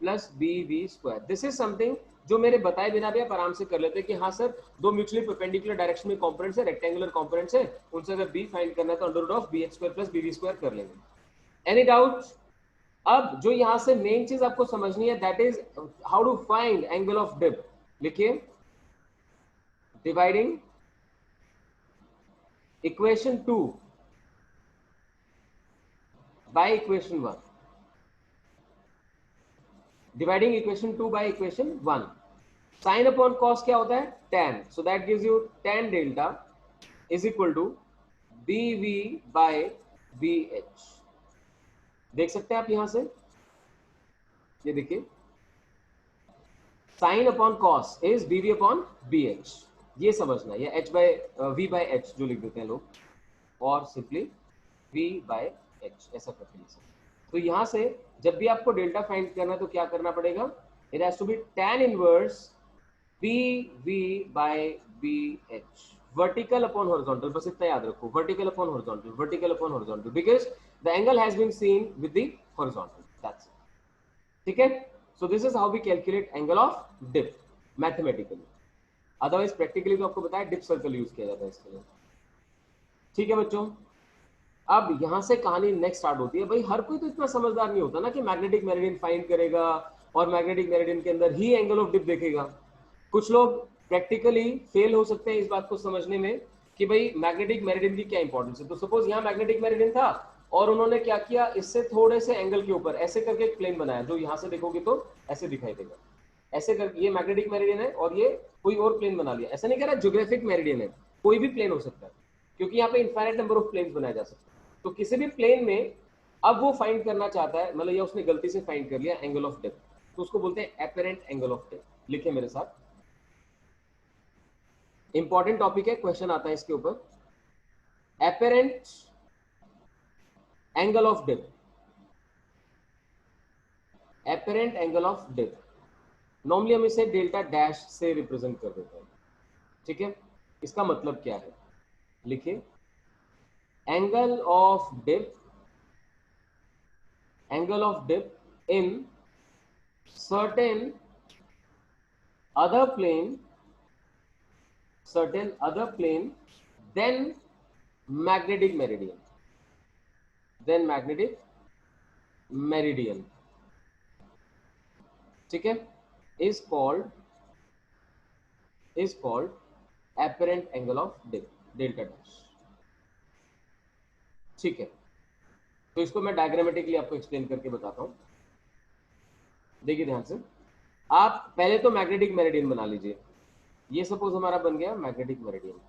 plus BV square. This is something जो मेरे बताए बिना भी आप आराम से कर लेते हैं कि हाँ सर, दो म्यूचुअली परपेंडिकुलर डायरेक्शन में कंपोनेंट्स है, रेक्टेंगुलर कंपोनेंट्स है, उनसे अगर B फाइंड करना है तो under root of BH square plus BV square कर लेंगे। Any doubt? अब जो यहां से मेन चीज आपको समझनी है, that is how to find angle of dip. लिखिए, dividing equation 2 by equation 1, dividing equation 2 by equation 1. Sine upon cos क्या होता है? tan. So that gives you tan delta is equal to bv by bh. देख सकते हैं आप यहां से, ये देखिए sine upon cos is bv upon bh. ये समझना, ये h by v bye h जो लिख देते हैं लोग, और सिंपली v बाय h ऐसा करके लिख सकते हैं. तो यहां से जब भी आपको डेल्टा फाइंड करना है तो क्या करना पड़ेगा? It has to be tan inverse bv by bh. Vertical upon horizontal, बस इतना याद रखो, vertical upon horizontal, vertical upon horizontal, because the angle has been seen with the horizontal. That's it. ठीक है. So this is how we calculate angle of dip mathematically. Otherwise practically तो आपको बताया डिप सर्कल यूज किया जाता है इसके लिए. ठीक है बच्चों. अब यहां से कहानी नेक्स्ट स्टार्ट होती है. भाई हर कोई तो इतना समझदार नहीं होता ना कि मैग्नेटिक मेरिडियन फाइंड करेगा और मैग्नेटिक मेरिडियन के अंदर ही एंगल ऑफ डिप देखेगा. कुछ लोग प्रैक्टिकली फेल हो सकते हैं इस बात को समझने में कि भाई मैग्नेटिक मेरिडियन की क्या इंपॉर्टेंस है. तो सपोज यहाँ मैग्नेटिक मेरिडियन था और उन्होंने क्या किया, इससे थोड़े से एंगल के ऊपर ऐसे करके एक प्लेन बनाया, जो यहाँ से देखोगे तो ऐसे दिखाई देगा. ऐसे कर, ये मैग्नेटिक मेरिडियन है और ये कोई और प्लेन बना लिया. ऐसा नहीं कह रहा ज्योग्राफिक मेरिडियन है, कोई भी प्लेन हो सकता है, क्योंकि यहाँ पे इनफाइनाइट नंबर ऑफ प्लेन्स बनाए जा सकते हैं. तो किसी भी प्लेन में अब वो फाइंड करना चाहता है, मतलब या उसने गलती से फाइंड कर लिया एंगल ऑफ डेप्थ, तो उसको बोलते हैं एपरेंट एंगल ऑफ डेप्थ. लिखे मेरे साथ, इंपॉर्टेंट टॉपिक है, क्वेश्चन आता है इसके ऊपर. Apparent angle of depth, apparent angle of depth. Normally हम इसे डेल्टा डैश से रिप्रेजेंट कर देते हैं. ठीक है. इसका मतलब क्या है? लिखिए, angle of dip, angle of dip in certain other plane then magnetic meridian, ठीक है, is called apparent angle of dip, delta dash. ठीक है. तो इसको मैं डायग्रामेटिकली आपको एक्सप्लेन करके बताता हूं. देखिए ध्यान से, आप पहले तो मैग्नेटिक मेरिडियन बना लीजिए. ये सपोज हमारा बन गया मैग्नेटिक मेरिडियन.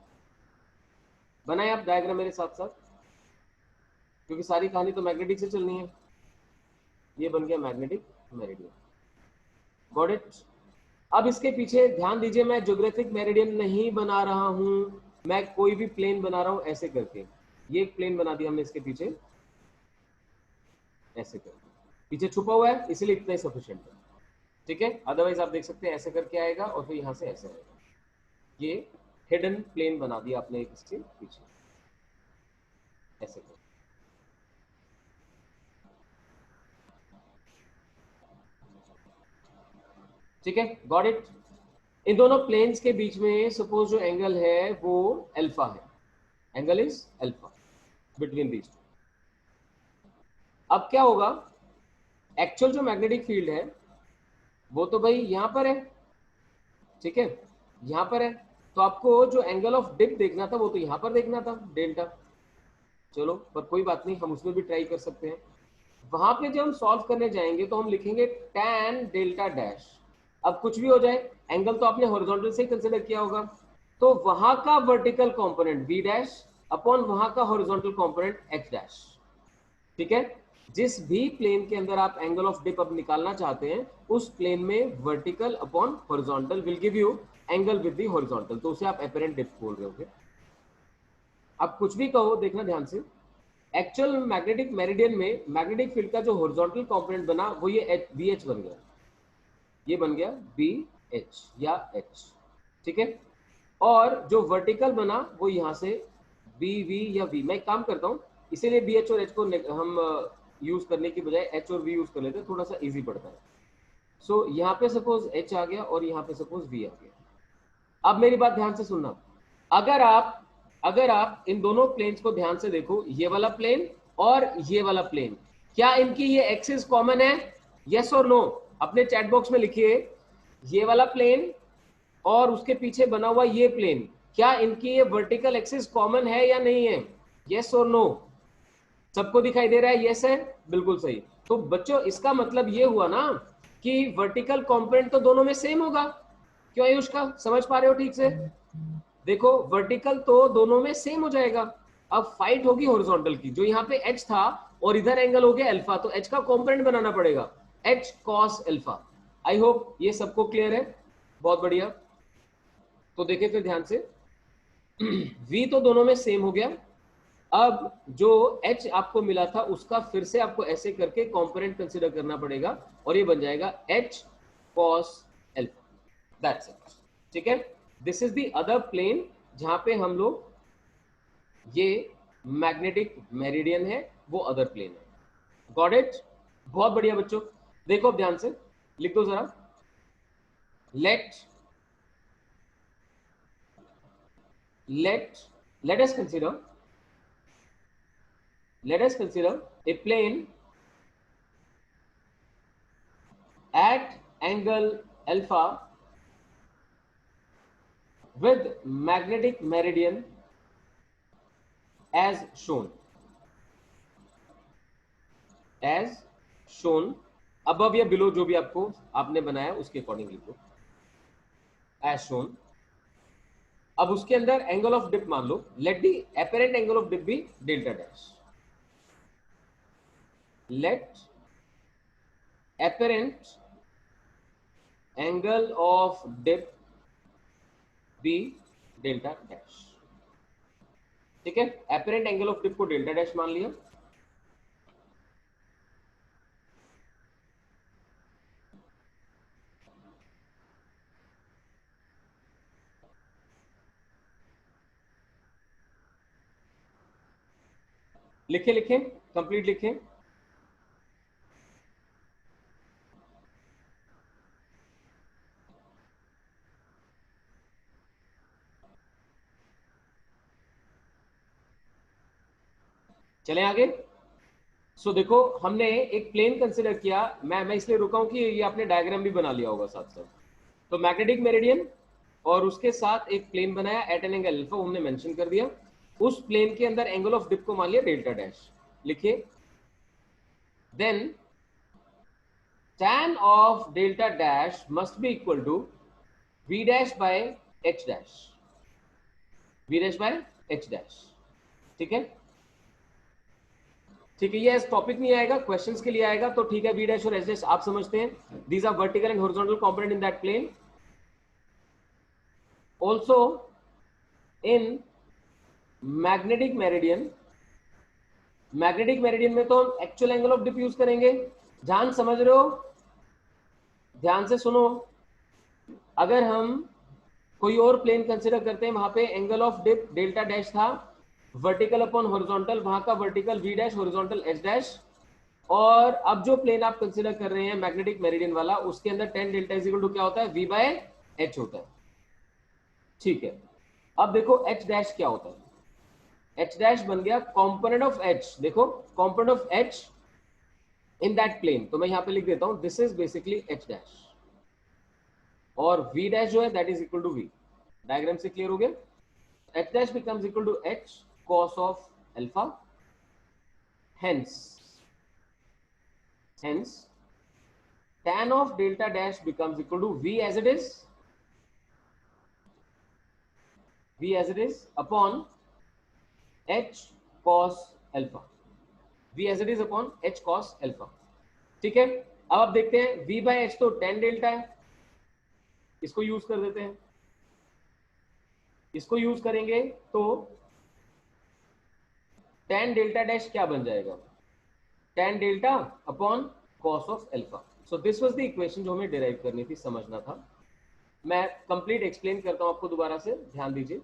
बनाए आप डायग्राम मेरे साथ साथ, क्योंकि सारी कहानी तो मैग्नेटिक से चलनी है. ये बन गया मैग्नेटिक मेरिडियन. Got it. अब इसके पीछे ध्यान दीजिए, मैं ज्योग्राफिक मेरिडियन नहीं बना रहा हूं, मैं कोई भी प्लेन बना रहा हूं ऐसे करके. ये एक प्लेन बना दिया हमने इसके पीछे ऐसे करके, पीछे छुपा हुआ है इसलिए इतना ही सफिशिएंट है. ठीक है. अदरवाइज आप देख सकते हैं ऐसे करके आएगा और फिर यहां से ऐसे आएगा. ये हिडन प्लेन बना दिया आपने एक इसके पीछे ऐसे करके. ठीक है. Got it. इन दोनों प्लेन्स के बीच में सपोज जो एंगल है वो अल्फा है. Angle is alpha between these two. अब क्या होगा, एक्चुअल जो मैग्नेटिक फील्ड है वो तो भाई यहां पर है. ठीक है, यहां पर है. तो आपको जो एंगल ऑफ डिप देखना था वो तो यहां पर देखना था, डेल्टा. चलो, पर कोई बात नहीं, हम उसमें भी ट्राई कर सकते हैं. वहां पे जब हम सॉल्व करने जाएंगे तो हम लिखेंगे tan डेल्टा डैश. अब कुछ भी हो जाए, एंगल तो आपने हॉरिजॉन्टल से ही कंसीडर किया होगा, तो वहां का vertical component v dash upon वहां का हॉरिजॉन्टल कंपोनेंट h डैश. ठीक है. जिस भी प्लेन के अंदर आप एंगल ऑफ डिप अब निकालना चाहते हैं, उस प्लेन में vertical upon horizontal will give you angle with the horizontal. तो उसे आप एपरेंट डिप बोल रहे होगे. अब कुछ भी कहो, देखना ध्यान से, एक्चुअल मैग्नेटिक मेरिडियन में मैग्नेटिक फील्ड का जो हॉरिजॉन्टल कंपोनेंट बना वो ये BH बन गया. ये बन गया BH या H. ठीक है. और जो वर्टिकल बना वो यहां से BV या V. मैं एक काम करता हूं, इसीलिए BH और H को हम यूज करने की बजाय H और V यूज कर लेते हैं, थोड़ा सा इजी पड़ता है. सो यहाँ पे सपोज H आ गया और यहाँ पे सपोज V आ गया. अब मेरी बात ध्यान से सुनना. अगर आप इन दोनों प्लेन्स को ध्यान से देखो, ये वाला प्लेन और ये वाला प्लेन, क्या इनकी ये एक्सिस कॉमन है? यस और नो अपने चैट बॉक्स में लिखिए. ये वाला प्लेन और उसके पीछे बना हुआ ये प्लेन, क्या इनकी ये वर्टिकल एक्सिस कॉमन है या नहीं है? यस और नो. सबको दिखाई दे रहा है? यस है, बिल्कुल सही. तो बच्चों इसका मतलब ये हुआ ना कि वर्टिकल कंपोनेंट तो दोनों में सेम होगा। क्यों आयुष का, समझ पा रहे हो ठीक से? देखो वर्टिकल तो दोनों में सेम हो जाएगा। अब फाइट होगी हॉरिजॉन्टल की, जो यहाँ पे एच था और इधर एंगल हो गया अल्फा, तो एच का कंपोनेंट बनाना पड़ेगा, H cos alpha. I hope ये सबको क्लियर है, बहुत बढ़िया। तो देखें फिर ध्यान से, v तो दोनों में सेम हो गया। अब जो h आपको मिला था उसका फिर से आपको ऐसे करके कंपोनेंट कंसीडर करना पड़ेगा और ये बन जाएगा h cos alpha, that's it. ठीक है, this is the other plane जहां पे हम लोग, ये मैग्नेटिक मेरिडियन है, वो अदर प्लेन है। Got it? बहुत बढ़िया बच्चों। देखो अब ध्यान से लिख दो जरा, late let us consider a plane at angle alpha with magnetic meridian as shown above या below, जो भी आपको आपने बनाया उसके अकॉर्डिंग लिखो, as shown। अब उसके अंदर एंगल ऑफ डिप मान लो, let the apparent angle of dip be delta dash, let apparent angle of dip be delta dash. ठीक है, apparent एंगल ऑफ डिप को डेल्टा डैश मान लिया। लिखें कंप्लीट लिखें। चलें आगे। सो देखो हमने एक प्लेन कंसिडर किया, मैं इसलिए रुका हूं कि ये आपने डायग्राम भी बना लिया होगा साथ साथ। तो मैग्नेटिक मेरिडियन और उसके साथ एक प्लेन बनाया एट एन एंगल अल्फा, हमने मेंशन कर दिया। उस प्लेन के अंदर एंगल ऑफ डिप को मान लिया डेल्टा डैश। लिखिए, then tan of delta dash must be equal to v dash by h dash, v dash by h dash। ठीक है, ठीक है, ये टॉपिक नहीं आएगा, क्वेश्चंस के लिए आएगा, तो ठीक है। v डैश और h डैश आप समझते हैं, these are vertical and horizontal component in that plane. Also in magnetic meridian, magnetic meridian में तो हम actual angle of dip use करेंगे। जान समझ रहे हो? ध्यान से सुनो, अगर हम कोई और प्लेन कंसिडर करते हैं, वहां पे angle of dip delta dash था, वर्टिकल अपॉन हॉरिजॉन्टल, वहां का vertical v dash, horizontal h dash. और अब जो प्लेन आप कंसिडर कर रहे हैं मैग्नेटिक मेरिडियन वाला, उसके अंदर tan delta is equal to क्या होता है, v बाय h होता है। ठीक है, अब देखो h डैश क्या होता है, h डैश बन गया कंपोनेंट ऑफ h। देखो component of h in that plane, तो मैं यहां पे लिख देता हूं, this is basically h dash, और v डैश जो है that is equal to v। Diagram से क्लियर हो गया? h dash becomes equal to h cos of alpha, hence tan of delta dash becomes equal to v as it is upon h cos alpha, v as it is upon h cos alpha। ठीक है, अब आप देखते हैं v by h तो tan डेल्टा है, इसको यूज कर देते हैं। इसको यूज करेंगे तो tan डेल्टा डैश क्या बन जाएगा, tan delta upon cos of alpha. So this was the equation जो हमें डिराइव करनी थी, समझना था। मैं कंप्लीट एक्सप्लेन करता हूं आपको दोबारा से, ध्यान दीजिए।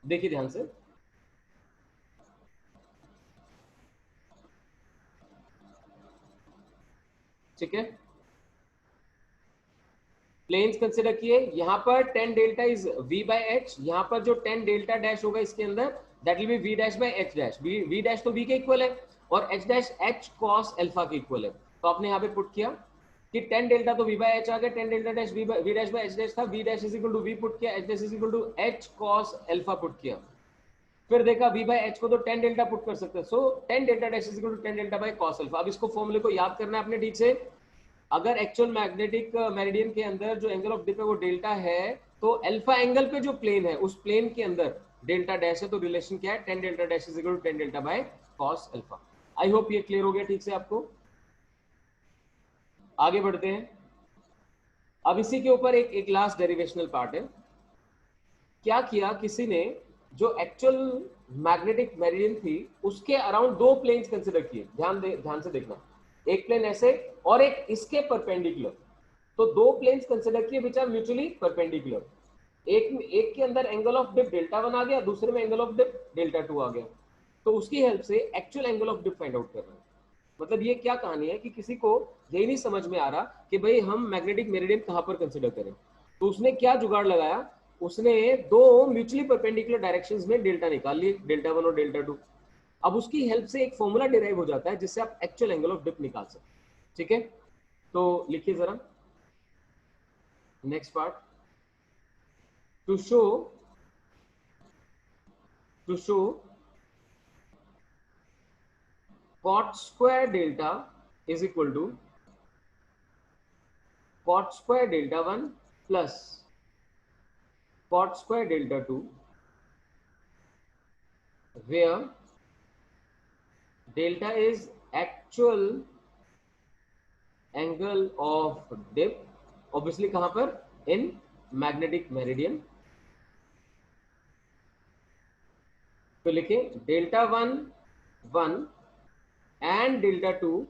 देखिए ध्यान से, ठीक है, प्लेन्स कंसिडर किए, यहां पर tan delta is v bye h, यहां पर जो tan डेल्टा डैश होगा इसके अंदर that will be v dash by h dash. v dash तो v के इक्वल है और h dash h cos alpha के इक्वल है। तो आपने यहां पे पुट किया कि tan डेल्टा तो v बाय h आ गया, tan delta dash v dash by h dash था, v dash is equal to v put किया, h dash is equal to h cos alpha put किया। फिर देखा v बाय h को तो tan डेल्टा पुट कर सकते हैं, so tan delta dash is equal to tan delta by cos alpha. अब इसको फॉर्मूले को याद करना है आपने ठीक से। अगर एक्चुअल मैग्नेटिक मेरिडियन के अंदर जो एंगल ऑफ डिप है वो डेल्टा है, तो अल्फा एंगल पे जो प्लेन है उस प्लेन के अंदर डेल्टा डैश है, तो रिलेशन क्या है, tan delta dash is equal to tan delta by cos alpha. I hope ये क्लियर हो गया ठीक से आपको। आगे बढ़ते हैं। अब इसी के ऊपर एक लास्ट डेरिवेशनल पार्ट है। क्या किया किसी ने, जो एक्चुअल मैग्नेटिक मेरिडियन थी उसके अराउंड दो प्लेन्स कंसीडर किए, ध्यान से देखना, एक प्लेन ऐसे और एक इसके परपेंडिकुलर। तो दो प्लेन्स कंसीडर किए विच आर म्यूचुअली परपेंडिकुलर। एक के अंदर एंगल ऑफ डिप डेल्टा 1 आ गया, दूसरे में एंगल ऑफ डिप डेल्टा 2 आ गया। तो उसकी हेल्प से actual angle of dip find out करना है। मतलब ये क्या कहानी है कि किसी को यही नहीं समझ में आ रहा कि भाई हम मैग्नेटिक मेरिडियन कहां पर कंसीडर करें। तो उसने क्या जुगाड़ लगाया, उसने दो म्यूचुअली परपेंडिकुलर डायरेक्शंस में डेल्टा निकाल लिए, डेल्टा 1 और डेल्टा 2। अब उसकी हेल्प से एक फॉर्मूला डिराइव हो जाता है जिससे आप एक्चुअल एंगल ऑफ डिप निकाल सकते हैं। ठीक है, तो लिखिए जरा next part. To show cot square delta is equal to cot square delta 1 plus cot square delta 2, where delta is actual angle of dip, obviously कहां पर, in magnetic meridian। तो लिखे delta 1 1 and delta 2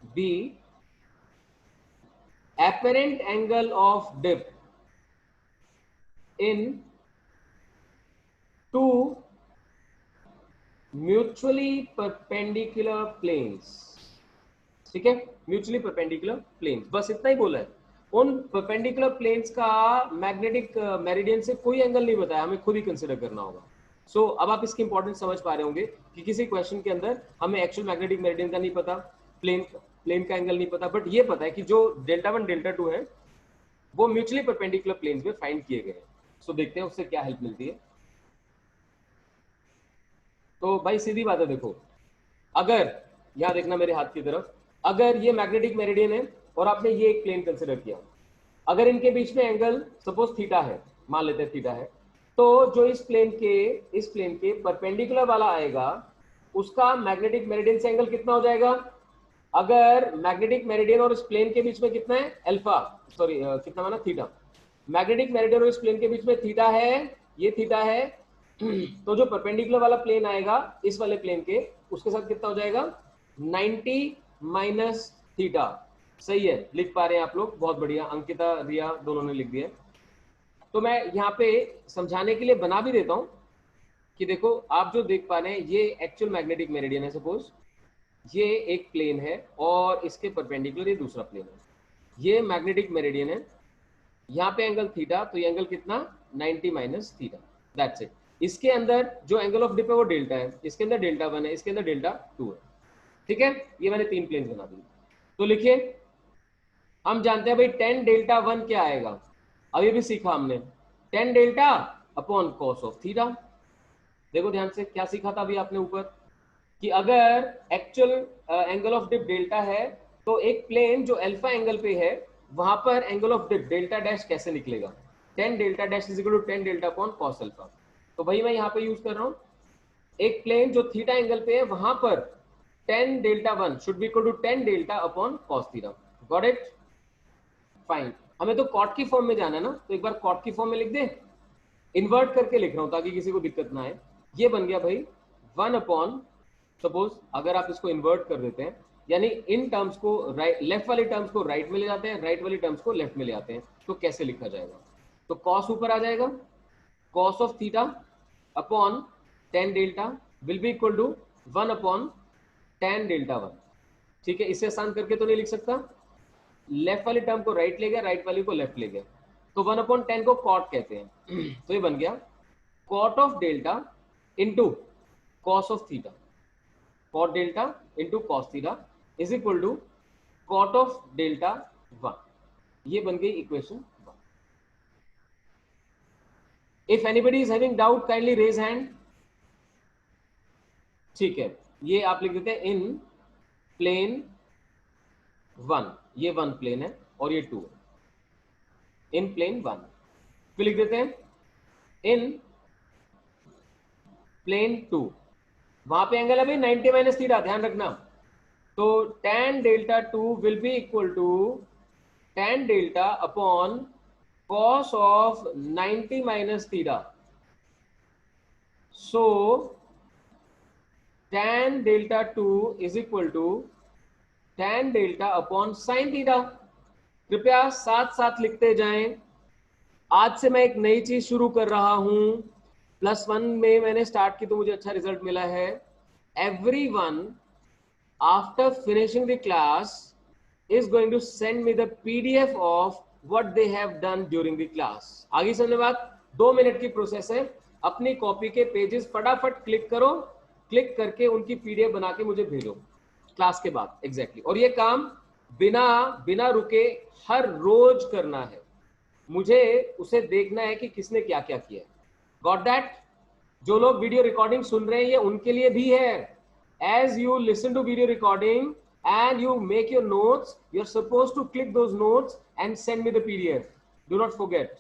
be apparent angle of dip in two mutually perpendicular planes। ठीक है, म्यूचुअली परपेंडिकुलर प्लेन्स, बस इतना ही बोला है। उन परपेंडिकुलर प्लेन्स का मैग्नेटिक मेरिडियन से कोई एंगल नहीं बताया, हमें खुद ही कंसीडर करना होगा। सो अब आप इसकी इंपॉर्टेंस समझ पा रहे होंगे कि किसी क्वेश्चन के अंदर हमें एक्चुअल मैग्नेटिक मेरिडियन का नहीं पता, प्लेन का एंगल नहीं पता, बट ये पता है कि जो डेल्टा 1 डेल्टा 2 है वो म्यूचुअली परपेंडिकुलर प्लेन्स में फाइंड किए गए हैं। सो देखते हैं उससे क्या हेल्प मिलती है। तो भाई सीधी बात है, देखो अगर यहां देखना मेरे हाथ की तरफ, अगर ये मैग्नेटिक मेरिडियन है और आपने ये एक प्लेन कंसीडर किया, अगर इनके बीच में एंगल सपोज थीटा है, मान लेते हैं थीटा है, तो जो इस प्लेन के परपेंडिकुलर वाला आएगा उसका मैग्नेटिक मेरिडियन से एंगल कितना हो जाएगा। अगर मैग्नेटिक मेरिडियन और इस प्लेन के बीच में कितना है, अल्फा, सॉरी कितना माना, थीटा। मैग्नेटिक मेरिडियन और इस प्लेन के बीच में थीटा है, ये थीटा है। तो जो परपेंडिकुलर वाला प्लेन आएगा इस वाले प्लेन के, उसके साथ कितना हो जाएगा, 90 माइनस थीटा। सही है, लिख पा रहे हैं आप लोग, बहुत बढ़िया, अंकिता रिया दोनों ने लिख दिया। तो मैं यहाँ पे समझाने के लिए बना भी देता हूँ कि देखो आप जो देख पा रहे हैं ये एक्चुअल मैग्नेटिक मेरिडियन है। सपोज ये एक प्लेन है और इसके परपेंडिकुलर ये दूसरा प्लेन है, ये मैग्नेटिक मेरिडियन है, यहाँ पे एंगल थीटा, तो ये एंगल कितना, 90 माइनस थीटा, दैट्स इट। इसके अंदर जो एंगल ऑफ डिप है वो डेल्टा है, इसके अंदर डेल्टा 1 है, इसके अंदर डेल्टा 2 है। ठीक है, ये मैंने 3 प्लेन बना दिए। तो लिखिए, हम जानते हैं भाई tan डेल्टा 1 क्या आएगा, अभी भी सीखा हमने, tan delta upon cos of theta. देखो ध्यान से, क्या सीखा था अभी आपने ऊपर, कि अगर actual angle of dip delta है तो एक प्लेन जो अल्फा एंगल पे है वहां पर angle of dip delta dash कैसे निकलेगा, tan delta dash is equal to tan delta upon cos alpha. तो भाई मैं यहाँ पे यूज कर रहा हूँ, एक प्लेन जो थीटा एंगल पे है वहां पर tan delta 1 should be equal to tan delta upon cos theta. Got it, fine. हमें तो कॉट की फॉर्म में जाना है ना, तो एक बार कॉट की फॉर्म में लिख दे, इन्वर्ट करके लिख रहा हूं ताकि किसी को दिक्कत ना आए। ये बन गया भाई 1 अपॉन, सपोज अगर आप इसको इन्वर्ट कर देते हैं, यानी इन टर्म्स को राइट, लेफ्ट वाली टर्म्स को राइट में ले जाते हैं, राइट वाली टर्म्स को लेफ्ट में ले आते हैं, तो कैसे लिखा जाएगा, तो कॉस ऊपर आ जाएगा, cos of theta upon tan delta will be equal to 1 upon tan delta 1। ठीक है, इसे आसान करके तो नहीं लिख सकता, लेफ्ट वाली टर्म को राइट ले गया, राइट वाली को लेफ्ट ले गया, तो 1 अपॉन 10 को कॉट कहते हैं। तो ये बन गया cot of delta into cos of theta, cot delta into cos theta is equal to cot of delta 1। ये बन गई equation 1। If anybody is having doubt kindly raise hand. ठीक है, ये आप लिख देते हैं इन प्लेन 1, ये 1 प्लेन है और ये 2 इन प्लेन 1। फिर लिख देते हैं इन प्लेन 2, वहां पे एंगल है भाई 90 माइनस थीटा, ध्यान रखना। तो tan delta 2 will be equal to tan delta upon cos of 90 minus theta. So tan delta 2 is equal to tan delta upon sin theta. कृपया साथ साथ लिखते जाएं। आज से मैं एक नई चीज शुरू कर रहा हूं, +1 में मैंने स्टार्ट की तो मुझे अच्छा रिजल्ट मिला है। Everyone after finishing the class is going to send me the PDF of what they have done during the class। आगे समझने बात, 2 मिनट की प्रोसेस है। अपनी कॉपी के पेजेस फटाफट क्लिक करो, क्लिक करके उनकी PDF बना के मुझे भेजो क्लास के बाद एग्जैक्टली। और ये काम बिना रुके हर रोज करना है, मुझे उसे देखना है कि किसने क्या क्या किया। Got that? जो लोग वीडियो रिकॉर्डिंग सुन रहे हैं ये उनके लिए भी है। As you listen to video recording and you make your notes, you're supposed to click those notes and send me the PDF, do not forget।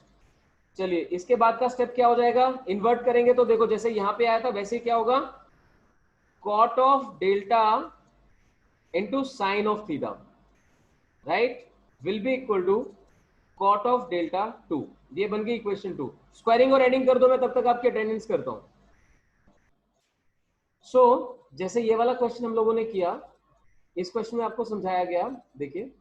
चलिए, इसके बाद का स्टेप क्या हो जाएगा? इन्वर्ट करेंगे तो देखो जैसे यहां पे आया था वैसे क्या होगा, cot of delta into sin of theta, right, will be equal to cot of delta 2। ये बन गई इक्वेशन 2। स्क्वायरिंग और एडिंग कर दो, मैं तब तक आपकी अटेंडेंस करता हूं। सो जैसे ये वाला क्वेश्चन हम लोगों ने किया, इस क्वेश्चन में आपको समझाया गया, देखिए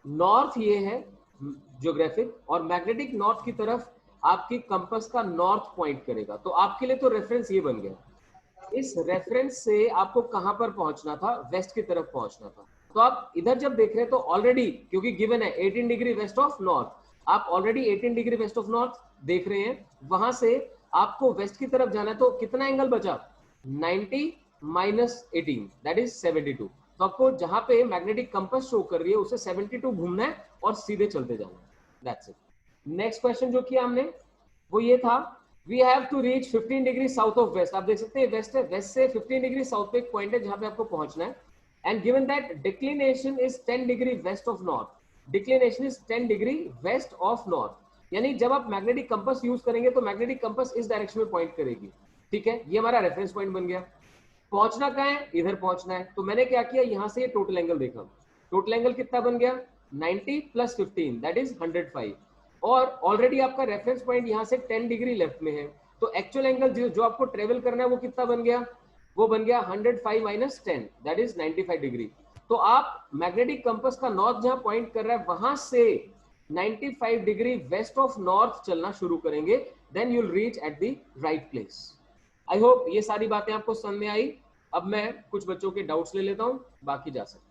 नॉर्थ ये है ज्योग्राफिक, और मैग्नेटिक नॉर्थ की तरफ आपकी कंपास का नॉर्थ पॉइंट करेगा। तो आपके लिए तो रेफरेंस ये बन गया। इस रेफरेंस से आपको कहां पर पहुंचना था? वेस्ट की तरफ पहुंचना था। तो आप इधर जब देख रहे हैं तो ऑलरेडी, क्योंकि गिवन है 18 डिग्री वेस्ट ऑफ नॉर्थ, आप already 18 degree west of north देख रहे हैं। वहां से आपको वेस्ट की तरफ जाना है, तो कितना एंगल बचा? 90 माइनस 18 दैट इज 72। तो आपको जहां पे मैग्नेटिक कंपास शो कर रही है उसे 72 घूमना है और सीधे चलते जाना है। That's it. नेक्स्ट क्वेश्चन जो किया हमने वो ये था, we have to reach 15 degree south of west. आप देख सकते हैं वेस्ट है, वेस्ट से 15 डिग्री साउथ पे एक पॉइंट है जहां पे आपको पहुंचना है। And given that declination is 10 degree west of north, declination is 10 degree west of north. यानी जब आप मैग्नेटिक कंपास यूज करेंगे तो मैग्नेटिक कंपास इस डायरेक्शन में पॉइंट करेगी। ठीक है, ये हमारा रेफरेंस पॉइंट बन गया। पहुंचना कहां है? इधर पहुंचना है। तो मैंने क्या किया, यहां से ये टोटल एंगल देखा। टोटल एंगल कितना बन गया? 90 प्लस 15 दैट इज 105। और ऑलरेडी आपका रेफरेंस पॉइंट यहां से 10 डिग्री लेफ्ट में है, तो एक्चुअल एंगल जो आपको ट्रेवल करना है वो कितना बन गया? वो बन गया 105 माइनस 10 दैट इज 95 डिग्री। तो आप मैग्नेटिक कंपास का नॉर्थ जहां पॉइंट कर रहा है वहां से 95 डिग्री वेस्ट ऑफ नॉर्थ चलना शुरू करेंगे, then you will reach at the right place. I hope ये सारी बातें आपको समझ में आई। अब मैं कुछ बच्चों के डाउट्स ले लेता हूं, बाकी जा सकते हैं।